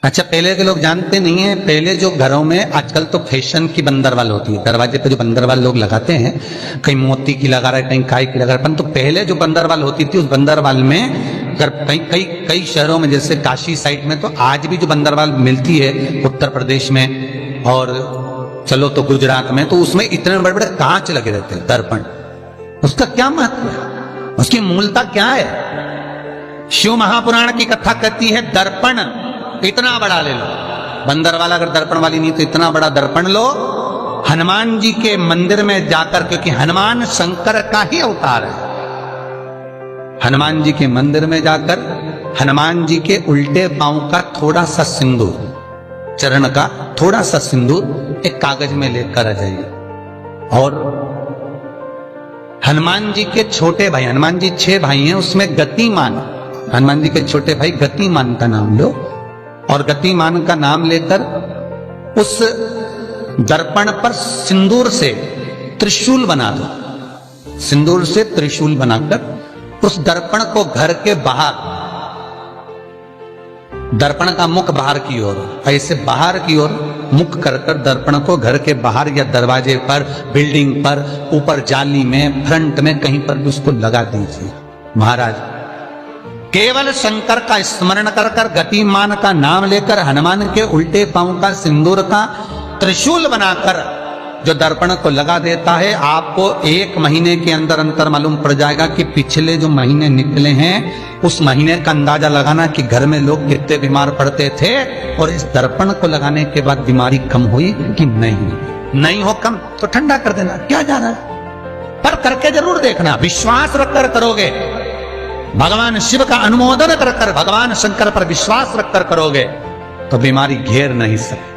अच्छा, पहले के लोग जानते नहीं है, पहले जो घरों में आजकल तो फैशन की बंदरवाल होती है, दरवाजे पे जो बंदरवाल लोग लगाते हैं, कहीं मोती की लगा रहा है, कहीं काय की लगा रहा है, तो पहले जो बंदरवाल होती थी उस बंदरवाल में अगर कई शहरों में जैसे काशी साइड में, तो आज भी जो बंदरवाल मिलती है उत्तर प्रदेश में और चलो तो गुजरात में, तो उसमें इतने बड़े बड़े कांच लगे रहते हैं, दर्पण। उसका क्या महत्व है, उसकी मूलता क्या है? शिव महापुराण की कथा कहती है दर्पण इतना बड़ा ले लो, बंदर वाला अगर दर्पण वाली नहीं तो इतना बड़ा दर्पण लो, हनुमान जी के मंदिर में जाकर, क्योंकि हनुमान शंकर का ही अवतार है, हनुमान जी के मंदिर में जाकर हनुमान जी के उल्टे पांव का थोड़ा सा सिंदूर, चरण का थोड़ा सा सिंदूर एक कागज में लेकर आ जाइए। और हनुमान जी के छोटे भाई, हनुमान जी 6 भाई हैं, उसमें गतिमान, हनुमान जी के छोटे भाई गतिमान का नाम लो, और गतिमान का नाम लेकर उस दर्पण पर सिंदूर से त्रिशूल बना दो, सिंदूर से त्रिशूल बनाकर उस दर्पण को घर के बाहर, दर्पण का मुख बाहर की ओर, ऐसे बाहर की ओर मुख कर दर्पण को घर के बाहर या दरवाजे पर, बिल्डिंग पर, ऊपर जाली में, फ्रंट में, कहीं पर भी उसको लगा दीजिए। महाराज केवल शंकर का स्मरण कर गतिमान का नाम लेकर हनुमान के उल्टे पांव का सिंदूर का त्रिशूल बनाकर जो दर्पण को लगा देता है, आपको 1 महीने के अंदर अंतर मालूम पड़ जाएगा कि पिछले जो महीने निकले हैं उस महीने का अंदाजा लगाना कि घर में लोग कितने बीमार पड़ते थे, और इस दर्पण को लगाने के बाद बीमारी कम हुई कि नहीं हो कम तो ठंडा कर देना, क्या जा रहा है, पर करके जरूर देखना, विश्वास रखकर करोगे, भगवान शिव का अनुमोदन कर भगवान शंकर पर विश्वास रखकर करोगे तो बीमारी घेर नहीं सके।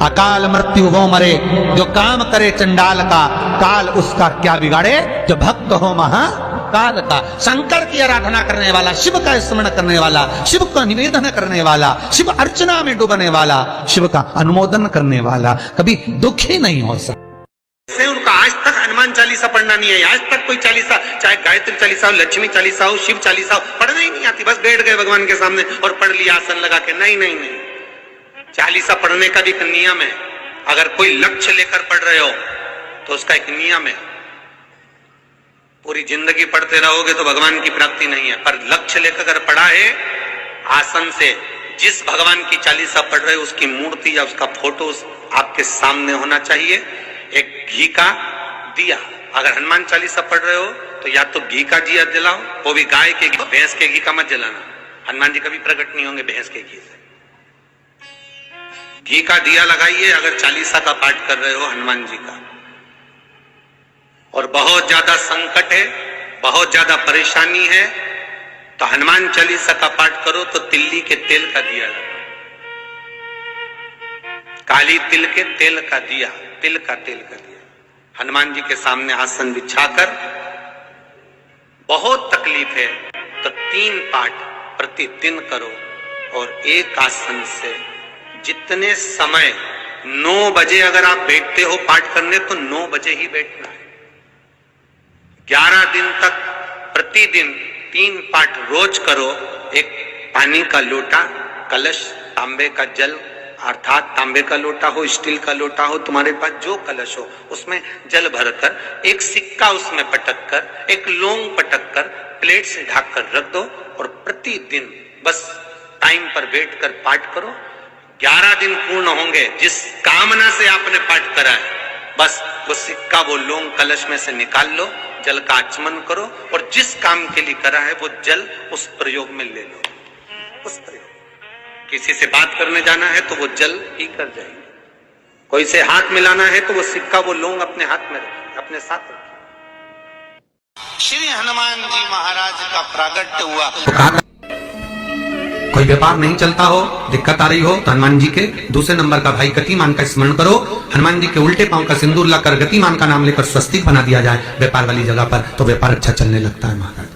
अकाल मृत्यु वो मरे जो काम करे चंडाल का, काल उसका क्या बिगाड़े जो भक्त हो महाकाल का। शंकर की आराधना करने वाला, शिव का स्मरण करने वाला, शिव का निवेदन करने वाला, शिव अर्चना में डूबने वाला, शिव का अनुमोदन करने वाला कभी दुखी नहीं हो सकता। उनका आज तक हनुमान चालीसा पढ़ना नहीं है, आज तक कोई चालीसा, चाहे गायत्री चालीसा हो, लक्ष्मी चालीसा हो, शिव चालीसा हो, पढ़ना ही नहीं आती, बस बैठ गए भगवान के सामने और पढ़ लिया आसन लगा के। नहीं, चालीसा पढ़ने का भी एक नियम है, अगर कोई लक्ष्य लेकर पढ़ रहे हो तो उसका एक नियम है। पूरी जिंदगी पढ़ते रहोगे तो भगवान की प्राप्ति नहीं है, पर लक्ष्य लेकर अगर पढ़ा है आसन से, जिस भगवान की चालीसा पढ़ रहे हो उसकी मूर्ति या उसका फोटो आपके सामने होना चाहिए। एक घी का दिया, अगर हनुमान चालीसा पढ़ रहे हो तो या तो घी का दिया जलाओ, वो भी गाय के घी, भैंस के घी का मत जलाना, हनुमान जी कभी प्रकट नहीं होंगे भैंस के घी से। घी का दिया लगाइए अगर चालीसा का पाठ कर रहे हो हनुमान जी का। और बहुत ज्यादा संकट है, बहुत ज्यादा परेशानी है तो हनुमान चालीसा का पाठ करो तो तिल्ली के तेल का दिया लगाओ, काली तिल के तेल का दिया, तिल का तेल का दिया हनुमान जी के सामने आसन बिछाकर। बहुत तकलीफ है तो 3 पाठ प्रतिदिन करो, और एक आसन से जितने समय 9 बजे अगर आप बैठते हो पाठ करने तो 9 बजे ही बैठना है। 11 दिन तक प्रतिदिन 3 पाठ रोज करो। एक पानी का लोटा, कलश, तांबे का जल, अर्थात तांबे का लोटा हो, स्टील का लोटा हो, तुम्हारे पास जो कलश हो उसमें जल भरकर, एक सिक्का उसमें पटक कर, एक लौंग पटक कर प्लेट से ढक कर रख दो, और प्रतिदिन बस टाइम पर बैठकर पाठ करो। 11 दिन पूर्ण होंगे, जिस कामना से आपने पाठ करा है बस वो सिक्का, वो लौंग कलश में से निकाल लो, जल का आचमन करो, और जिस काम के लिए करा है वो जल उस प्रयोग में ले लो। उस प्रयोग, किसी से बात करने जाना है तो वो जल पी कर जाएंगे, कोई से हाथ मिलाना है तो वो सिक्का, वो लौंग अपने हाथ में रखिए, अपने साथ रखिए। श्री हनुमान जी महाराज का प्रागट्य हुआ। कोई व्यापार नहीं चलता हो, दिक्कत आ रही हो तो हनुमान जी के दूसरे नंबर का भाई गतिमान का स्मरण करो, हनुमान जी के उल्टे पांव का सिंदूर लाकर गतिमान का नाम लेकर स्वस्तिक बना दिया जाए व्यापार वाली जगह पर, तो व्यापार अच्छा चलने लगता है। महाराज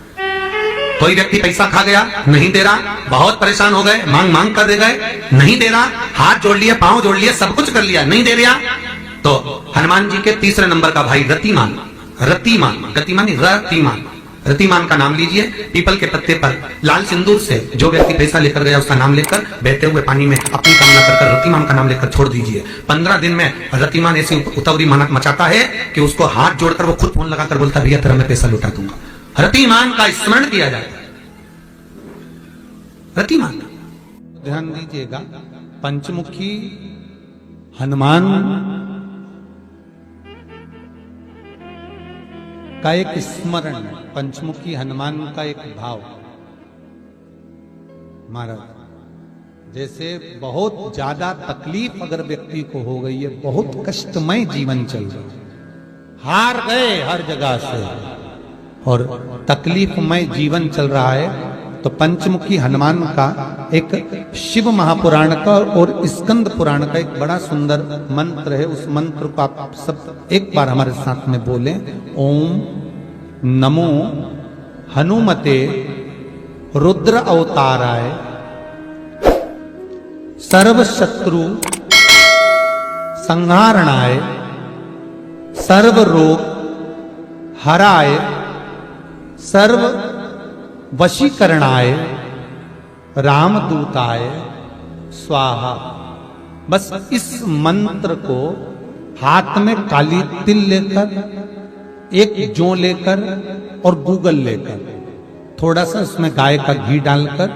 कोई व्यक्ति पैसा खा गया, नहीं दे रहा, बहुत परेशान हो गए, मांग कर दे गए, नहीं दे रहा, हाथ जोड़ लिए, पांव जोड़ लिए, सब कुछ कर लिया, नहीं दे रहा, तो हनुमान जी के तीसरे नंबर का भाई रतिमान, रतिमान, गतिमान, रतिमान, रतिमान का नाम लीजिए, पीपल के पत्ते पर लाल सिंदूर से जो व्यक्ति पैसा लेकर गया उसका नाम लेकर बहते हुए पानी में अपनी कामना कर रतिमान का नाम लेकर छोड़ दीजिए। 15 दिन में रतिमान ऐसी उतावली मचाता है कि उसको हाथ जोड़कर वो खुद फोन लगाकर बोलता भैया तेरा मैं पैसा लौटा दूंगा। रतिमान का स्मरण किया जाता है। रतिमान, ध्यान दीजिएगा, पंचमुखी हनुमान का एक स्मरण, पंचमुखी हनुमान का एक भाव। महाराज जैसे बहुत ज्यादा तकलीफ अगर व्यक्ति को हो गई है, बहुत कष्टमय जीवन चल रहा है, हार गए हर जगह से और तकलीफमय जीवन चल रहा है, तो पंचमुखी हनुमान का एक शिव महापुराण का और स्कंद पुराण का एक बड़ा सुंदर मंत्र है। उस मंत्र को आप सब एक बार हमारे साथ में बोलें। ओम नमो हनुमते रुद्र अवताराय सर्व शत्रु संहारणाय सर्व रोग हराय सर्व वशीकरणाय रामदूताय स्वाहा। बस इस मंत्र को हाथ में काली तिल लेकर, एक जौ लेकर और गूगल लेकर, थोड़ा सा उसमें गाय का घी डालकर,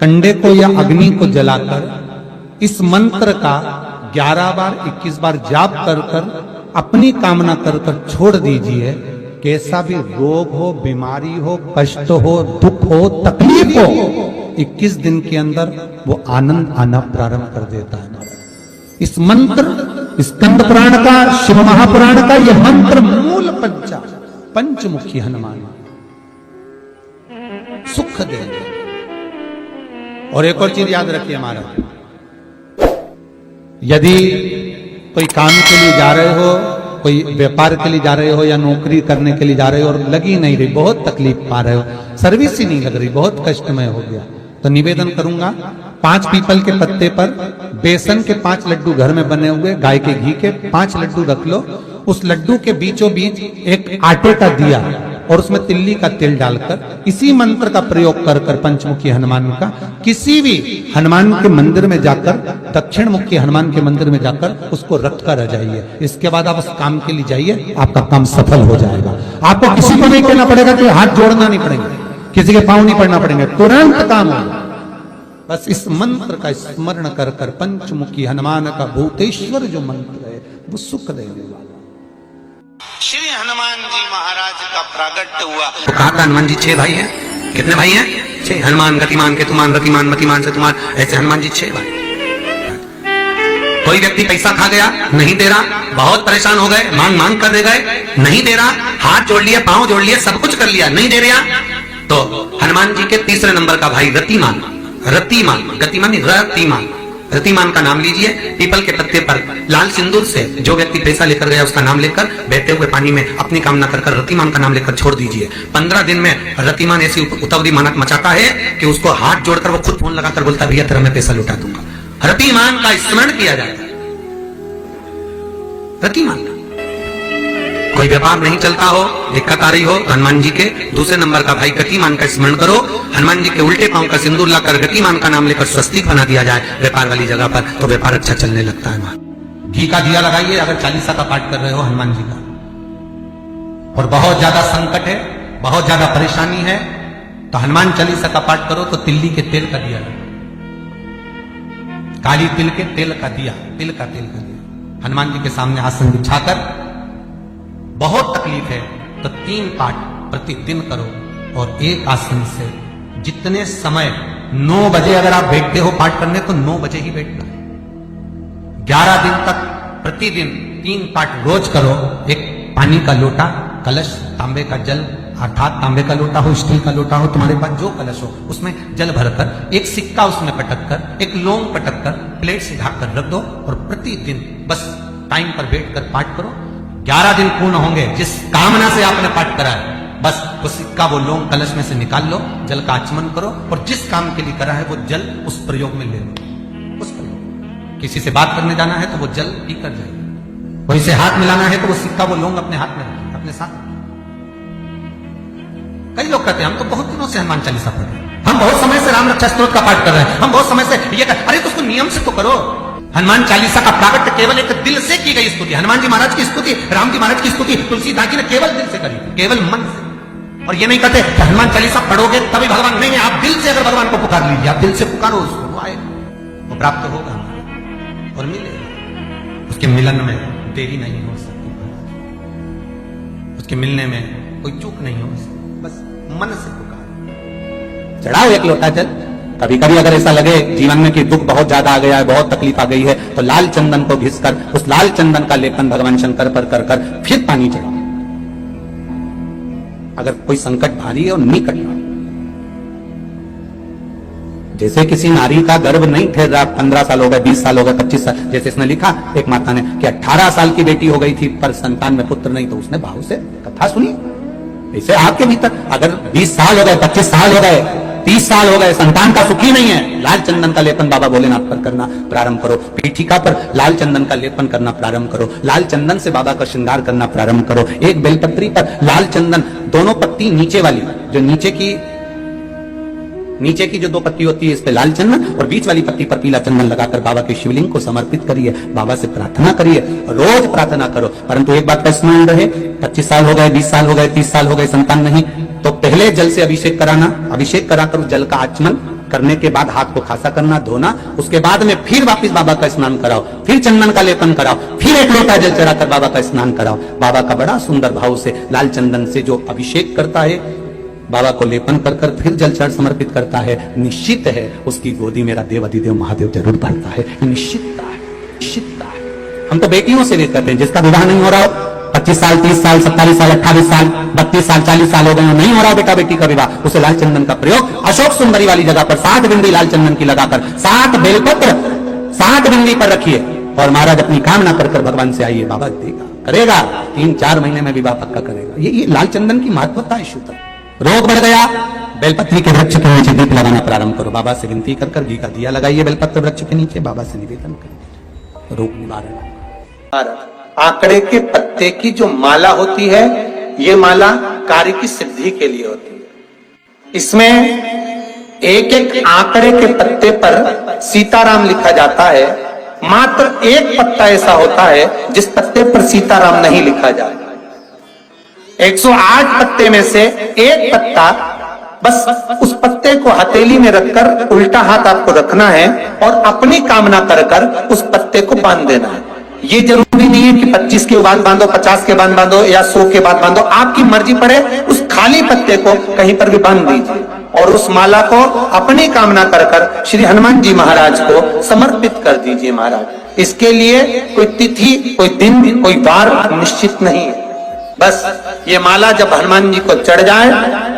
कंडे को या अग्नि को जलाकर इस मंत्र का 11 बार 21 बार जाप कर कर अपनी कामना कर कर छोड़ दीजिए। कैसा भी रोग हो, बीमारी हो, कष्ट हो, दुख हो, तकलीफ हो, 21 दिन के अंदर वो आनंद आना प्रारंभ कर देता है। इस मंत्र, स्कंद पुराण का, शिव महापुराण का यह मंत्र मूल पंचमुखी हनुमान सुख देंगे। और एक और चीज याद रखिए हमारा, यदि कोई काम के लिए जा रहे हो, कोई व्यापार के लिए जा रहे हो या नौकरी करने के लिए जा रहे हो और लगी नहीं रही, बहुत तकलीफ पा रहे हो, सर्विस ही नहीं लग रही, बहुत कष्टमय हो गया, तो निवेदन करूंगा 5 पीपल के पत्ते पर बेसन के 5 लड्डू घर में बने हुए, गाय के घी के 5 लड्डू रख लो। उस लड्डू के बीचों बीच एक आटे का दिया और उसमें तिल्ली का तेल डालकर इसी मंत्र का प्रयोग कर कर पंचमुखी हनुमान का किसी भी हनुमान के मंदिर में जाकर, दक्षिण मुखी हनुमान के मंदिर में जाकर उसको रख कर आ जाइए। इसके बाद आप उस काम के लिए जाइए, आपका काम सफल हो जाएगा। आपको किसी को नहीं कहना पड़ेगा कि हाथ जोड़ना नहीं पड़ेगा, किसी के पांव नहीं पड़ना पड़ेंगे, तुरंत काम होगा। बस इस मंत्र का स्मरण कर कर पंचमुखी हनुमान का भूतेश्वर जो मंत्र है वो सुख देने वाला। श्री हनुमान जी महाराज का प्रागट्य हुआ तो कहा था हनुमान जी 6 भाई हैं। कितने भाई हैं? 6। हनुमान, गतिमान, केतुमान, रतिमान, मतिमान, सेतुमान, ऐसे हनुमान जी 6 भाई। कोई व्यक्ति पैसा खा गया, नहीं दे रहा, बहुत परेशान हो गए, मांग मांग कर दे गए, नहीं दे रहा, हाथ जोड़ लिए, पांव जोड़ लिए, सब कुछ कर लिया, नहीं दे रहा, तो हनुमान जी के तीसरे नंबर का भाई रतिमान, रतिमान, गतिमान रतिमान, रतिमान का नाम लीजिए, पीपल के पत्ते पर लाल सिंदूर से जो व्यक्ति पैसा लेकर गया उसका नाम लेकर बहते हुए पानी में अपनी कामना कर कर रतिमान का नाम लेकर छोड़ दीजिए। 15 दिन में रतिमान ऐसी उतावली मचाता है कि उसको हाथ जोड़कर वो खुद फोन लगाकर बोलता भैया तेरा मैं पैसा लौटा दूंगा। रतिमान का स्मरण किया जाता है। रतिमान, कोई व्यापार नहीं चलता हो, दिक्कत आ रही हो, हनुमान जी के दूसरे नंबर का भाई गतिमान का स्मरण करो। हनुमान जी के उल्टे पांव का सिंदूर लाकर गतिमान का नाम लेकर स्वस्तिक बना दिया जाए व्यापार वाली जगह पर, तो व्यापार अच्छा चलने लगता है। घी का दिया लगाइए अगर 40 का पाठ कर रहे हो हनुमान जी का, और बहुत ज्यादा संकट है, बहुत ज्यादा परेशानी है, तो हनुमान 40 का पाठ करो तो तिल्ली के तेल का दिया, काली तिल के तेल का दिया, तिल का तेल का दिया हनुमान जी के सामने आसन बिछाकर, बहुत तकलीफ है तो 3 पाठ प्रतिदिन करो और एक आसन से जितने समय 9 बजे अगर आप बैठते हो पाठ करने तो 9 बजे ही बैठना है। 11 दिन तक प्रतिदिन 3 पाठ रोज करो। एक पानी का लोटा, कलश, तांबे का जल, अर्थात तांबे का लोटा हो, स्टील का लोटा हो, तुम्हारे पास जो कलश हो उसमें जल भरकर एक सिक्का उसमें पटक कर, एक लौंग पटक कर प्लेट से ढक कर रख दो और प्रतिदिन बस टाइम पर बैठकर पाठ करो। 11 दिन पूर्ण होंगे, जिस कामना से आपने पाठ करा है बस वो सिक्का, वो लौंग कलश में से निकाल लो, जल का आचमन करो और जिस काम के लिए करा है वो जल उस प्रयोग में ले लो। उस प्रयोग, किसी से बात करने जाना है तो वो जल पी कर जाइए, कोई से हाथ मिलाना है तो वो सिक्का, वो लौंग अपने हाथ में रखिए, अपने साथ कई लोग कहते हैं हम तो बहुत दिनों से हनुमान चालीसा पढ़ रहे हैं, हम बहुत समय से राम रक्षा स्तोत्र का पाठ कर रहे हैं, हम बहुत समय से ये अरे तो उसको नियम से तो करो। हनुमान चालीसा का प्राकट्य केवल एक दिल से की गई स्तुति, हनुमान जी महाराज की स्तुति, राम जी महाराज की स्तुति तुलसीदास जी ने केवल दिल से करी, केवल मन से। और ये नहीं कहते हनुमान चालीसा पढ़ोगे तभी भगवान, नहीं, आप दिल से अगर भगवान को पुकार लीजिए, आप दिल से पुकारो उसको, वो आए, वो प्राप्त होगा और मिलेगा। उसके मिलन में देरी नहीं हो सकती, उसके मिलने में कोई चूक नहीं हो सकती, बस मन से पुकार। चढ़ाओ एक लोटा जल। कभी कभी अगर ऐसा लगे जीवन में कि दुख बहुत ज्यादा आ गया है, बहुत तकलीफ आ गई है, तो लाल चंदन को घिसकर उस लाल चंदन का लेपन भगवान शंकर पर कर कर फिर पानी चढ़ाओ। अगर कोई संकट भारी है और निकट है, जैसे किसी नारी का गर्भ नहीं ठहर रहा, 15 साल हो गए, 20 साल हो गए, 25 साल, जैसे इसने लिखा एक माता ने कि 18 साल की बेटी हो गई थी पर संतान में पुत्र नहीं, तो उसने भाव से कथा सुनी। ऐसे आपके भीतर अगर 20 साल हो गए, 25 साल हो गए, 30 साल हो गए, संतान का सुखी नहीं है, लाल चंदन का लेपन बाबा भोलेनाथ पर करना प्रारंभ करो, पीठिका पर लाल चंदन का लेपन करना प्रारंभ करो, लाल चंदन से बाबा का श्रृंगार करना प्रारंभ करो। एक बेलपत्री पर लाल चंदन, दोनों पत्ती नीचे वाली, जो नीचे की जो 2 पत्ती होती है, इस पे लाल चंदन और बीच वाली पत्ती पर पीला चंदन लगाकर बाबा के शिवलिंग को समर्पित करिए, बाबा से प्रार्थना करिए, रोज प्रार्थना करो। परंतु एक बात का स्मरण रहे, 25 साल हो गए, 20 साल हो गए, 30 साल हो गए, संतान नहीं, तो पहले जल से अभिषेक कराना, अभिषेक कराकर उस जल का आचमन करने के बाद हाथ को खासा करना, धोना, उसके बाद में फिर वापस बाबा का स्नान कराओ, फिर चंदन का लेपन कराओ, फिर एक लोटा जल चढ़ाकर बाबा का स्नान कराओ। बाबा का बड़ा सुंदर भाव से लाल चंदन से जो अभिषेक करता है, बाबा को लेपन कर कर फिर जल चढ़ समर्पित करता है, निश्चित है उसकी गोदी मेरा देव अधिदेव महादेव जरूर भरता है, निश्चितता है, निश्चितता है। हम तो बेटियों से भी कहते हैं, जिसका विवाह नहीं हो रहा हो, 25 साल, 30 साल, 27 साल, 28 साल, 32 साल, 40 साल हो गए, नहीं हो रहा बेटा बेटी का विवाह, उसे लाल चंदन का प्रयोग अशोक सुंदरी वाली जगह पर 7 बिंदी लाल चंदन की लगाकर 7 बेलपत्र 7 बिंदी पर रखिए और महाराज अपनी कामना कर कर भगवान से आइए, बाबा देगा, करेगा, 3-4 महीने में विवाह पक्का करेगा। ये लाल चंदन की महत्वता है। शुद्ध रोग बढ़ गया, बेलपत्री के वृक्ष के नीचे दीप लगाना प्रारंभ करो, बाबा से विनती कर कर घी का दिया लगाइए बेलपत्र वृक्ष के नीचे, बाबा से निवेदन करिए, रोग निवारण। आंकड़े के पत्ते की जो माला होती है, ये माला कार्य की सिद्धि के लिए होती है। इसमें एक एक आंकड़े के पत्ते पर सीताराम लिखा जाता है, मात्र एक पत्ता ऐसा होता है जिस पत्ते पर सीताराम नहीं लिखा जाता। 108 पत्ते में से एक पत्ता, बस उस पत्ते को हथेली में रखकर उल्टा हाथ आपको रखना है और अपनी कामना कर कर उस पत्ते को बांध देना है। ये जरूरी नहीं है कि 25 के बाद बांधो, 50 के बाद बांधो या 100 के बाद बांधो, आपकी मर्जी पड़े, उस खाली पत्ते को कहीं पर भी बांध दीजिए और उस माला को अपनी कामना कर कर श्री हनुमान जी महाराज को समर्पित कर दीजिए। महाराज, इसके लिए कोई तिथि, कोई दिन, कोई वार निश्चित नहीं है। बस ये माला जब हनुमान जी को चढ़ जाए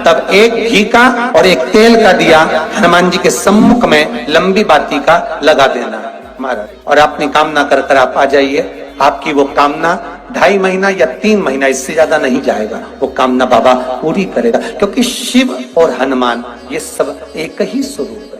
तब एक घी का और एक तेल का दिया हनुमान जी के सम्मुख में लंबी बाती का लगा देना महाराज, और अपनी कामना कर कर आप आ जाइए। आपकी वो कामना 2.5 महीना या 3 महीना, इससे ज्यादा नहीं जाएगा, वो कामना बाबा पूरी करेगा, क्योंकि शिव और हनुमान ये सब एक ही स्वरूप